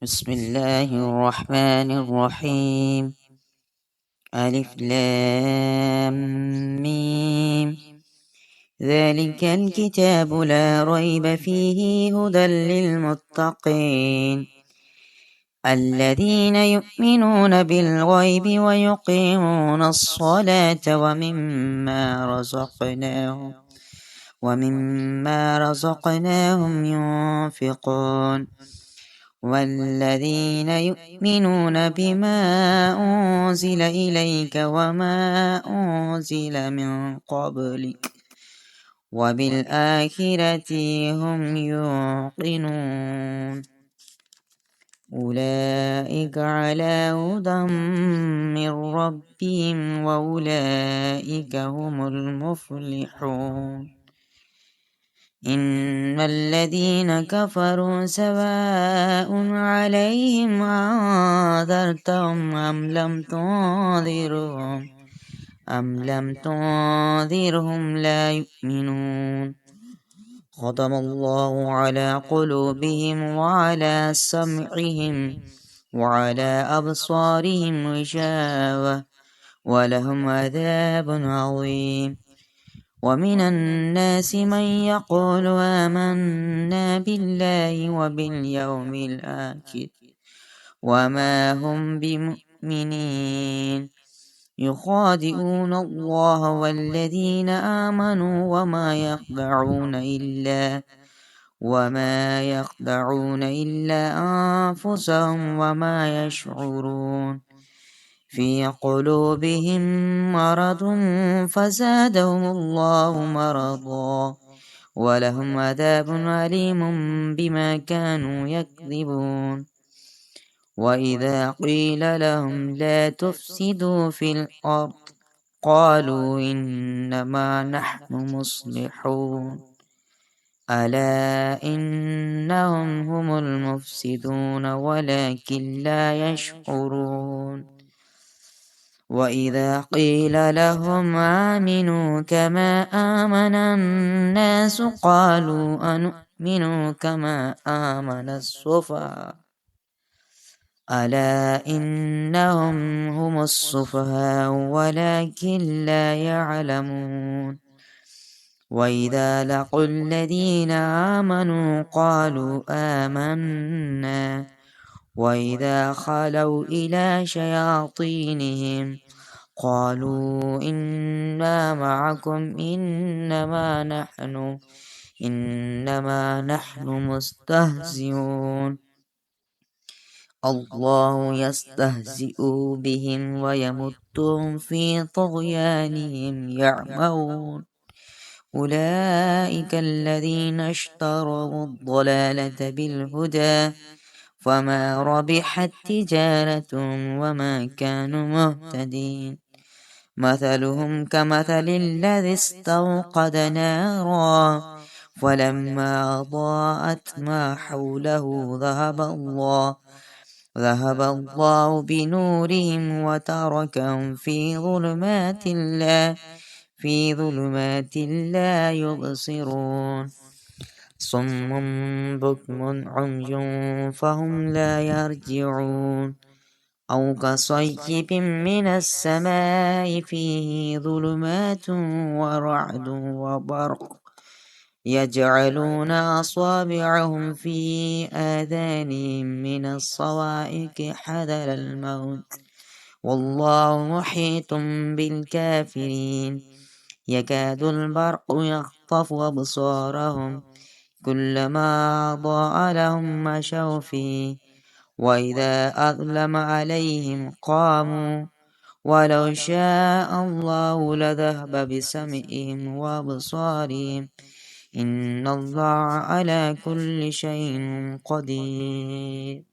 بسم الله الرحمن الرحيم. ألف لام ميم. ذلك الكتاب لا ريب فيه هدى للمتقين الذين يؤمنون بالغيب ويقيمون الصلاة ومما رزقناهم ينفقون والذين يؤمنون بما أنزل إليك وما أنزل من قبلك وبالآخرة هم يوقنون أولئك على هدى من ربهم وأولئك هم المفلحون إن الذين كفروا سواء عليهم أنذرتهم أم لم تنذرهم لا يؤمنون ختم الله على قلوبهم وعلى سمعهم وعلى أبصارهم غشاوة ولهم عذاب عظيم ومن الناس من يقول آمنا بالله وباليوم الآخر وما هم بمؤمنين يخادعون الله والذين آمنوا وما يخدعون إلا أنفسهم وما يشعرون في قلوبهم مرض فزادهم الله مرضا ولهم عذاب أليم بما كانوا يكذبون وإذا قيل لهم لا تفسدوا في الأرض قالوا إنما نحن مصلحون ألا إنهم هم المفسدون ولكن لا يشعرون وإذا قيل لهم آمنوا كما آمن الناس قالوا أنؤمن كما آمن السفهاء ألا إنهم هم السفهاء ولكن لا يعلمون وإذا لقوا الذين آمنوا قالوا آمنا وإذا خلوا إلى شياطينهم قالوا إنا معكم إنما نحن مستهزئون الله يستهزئ بهم ويمدهم في طغيانهم يعمهون أولئك الذين اشتروا الضلالة بالهدى فما ربحت تجارتهم وما كانوا مهتدين مثلهم كمثل الذي استوقد نارا فلما أضاءت ما حوله ذهب الله بنورهم وتركهم في ظلمات لا يبصرون صم بكم عمي فهم لا يرجعون أو كصيب من السماء فيه ظلمات ورعد وبرق يجعلون أصابعهم في آذانهم من الصواعق حذر الموت والله محيط بالكافرين يكاد البرق يخطف أبصارهم كلما أضاء لهم مشوا فيه وإذا أظلم عليهم قاموا ولو شاء الله لذهب بسمعهم وأبصارهم إن الله على كل شيء قدير